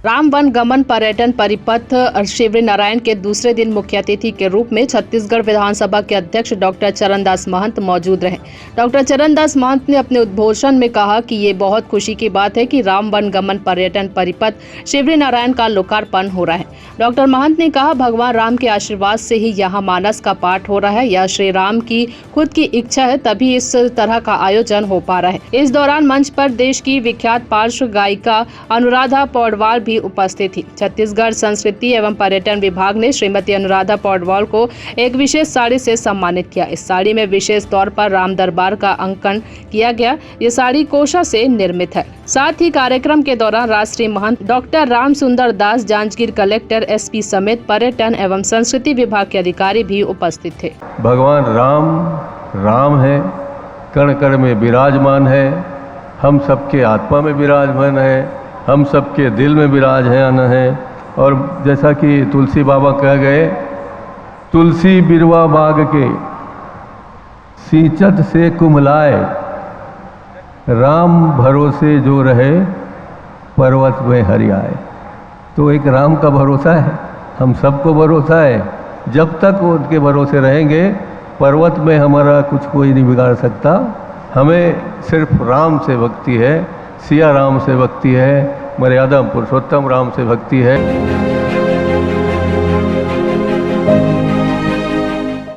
Ram one गमन पर्यटन परिपथ शिवरी नारायण के दूसरे दिन मुख्य अतिथि के रूप में छत्तीसगढ़ विधानसभा के अध्यक्ष डॉक्टर चरणदास महंत मौजूद रहे। डॉक्टर चरणदास महंत ने अपने उद्बोधन में कहा कि ये बहुत खुशी की बात है कि राम वन गमन पर्यटन परिपथ शिवरी नारायण का लोकार्पण हो रहा है। डॉक्टर महंत ने कहा, भगवान राम के आशीर्वाद से ही यहाँ मानस का पाठ हो रहा है। यह श्री राम की खुद की इच्छा है, तभी इस तरह का आयोजन हो पा रहा है। इस दौरान मंच पर देश की विख्यात पार्श्व गायिका अनुराधा पौडवाल भी उपस्थित थी। छत्तीसगढ़ संस्कृति एवं पर्यटन विभाग ने श्रीमती अनुराधा पौडवाल को एक विशेष साड़ी से सम्मानित किया। इस साड़ी में विशेष तौर पर राम दरबार का अंकन किया गया। ये साड़ी कोशा से निर्मित है। साथ ही कार्यक्रम के दौरान राष्ट्रीय महंत डॉक्टर राम सुंदर दास, जांजगीर कलेक्टर, एसपी समेत पर्यटन एवं संस्कृति विभाग के अधिकारी भी उपस्थित थे। भगवान राम है, कण कण में विराजमान है, हम सबके आत्मा में विराजमान है, हम सबके दिल में विराजमान है। और जैसा कि तुलसी बाबा कह गए, तुलसी बिरवा बाग के सींचत से कुमलाए, राम भरोसे जो रहे पर्वत में हरियाए। तो एक राम का भरोसा है, हम सबको भरोसा है। जब तक वो उनके भरोसे रहेंगे, पर्वत में हमारा कुछ कोई नहीं बिगाड़ सकता। हमें सिर्फ राम से भक्ति है, सिया राम से भक्ति है, मर्यादा पुरुषोत्तम राम से भक्ति है।